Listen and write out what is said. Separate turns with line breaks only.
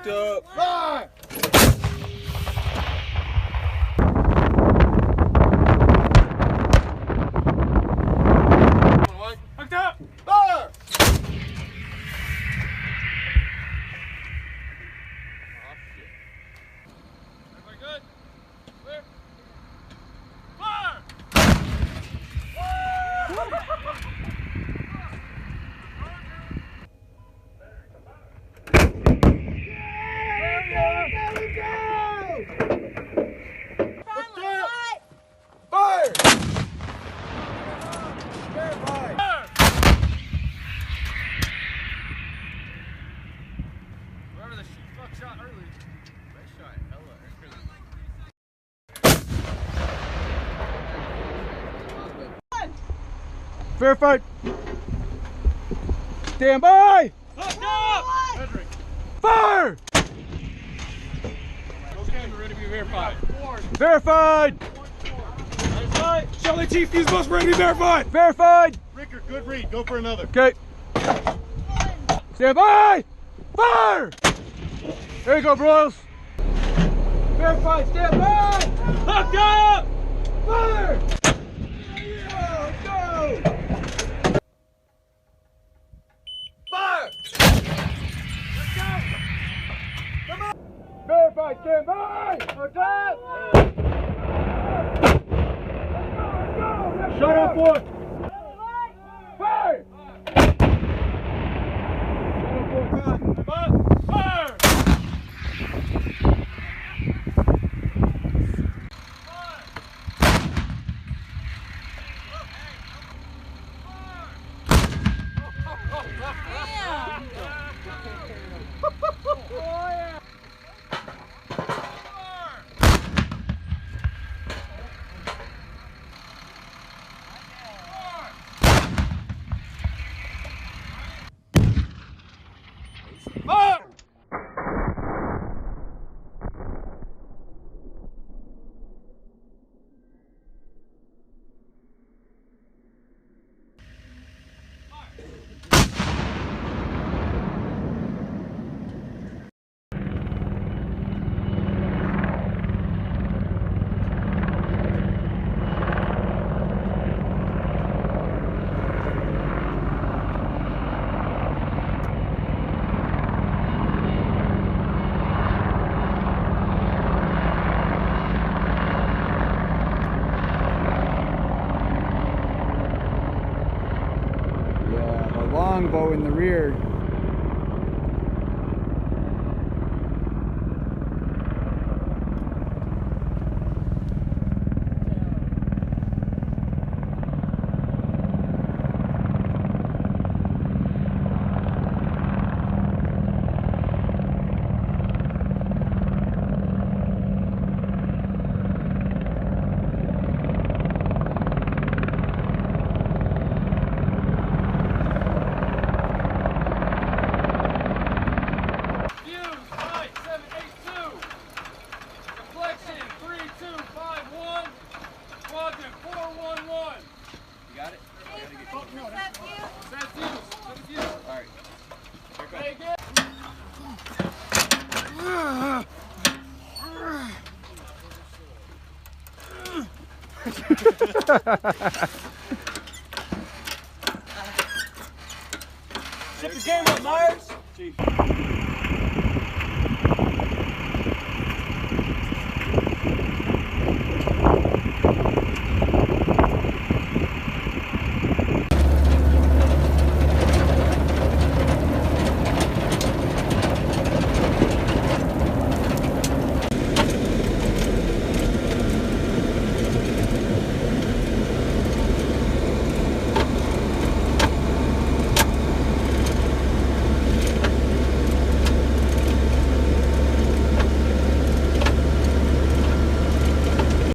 Hooked up.
Fire!
Hooked up.
Fire!
Everybody good? Clear. Fire!
Fire!
Whoever the fuck shot early. They shot hella early.
Fair fight! Stand by!
Hooked up!
Fire!
Okay, we're ready to be verified.
Verified!
Charlie Chief, fuse bus ready to be verified.
Verified!
Ricker, good read. Go for another.
Okay. Stand by! Fire! There you go, broils. Verified, stand by!
Hooked up!
Fire! Yeah, go! Fire! Let's go! Come on! Verified, stand by! Hooked up!
Shut up, boy.
Fire!
Fire!
Longbow in the rear.
Ship the game up, Myers.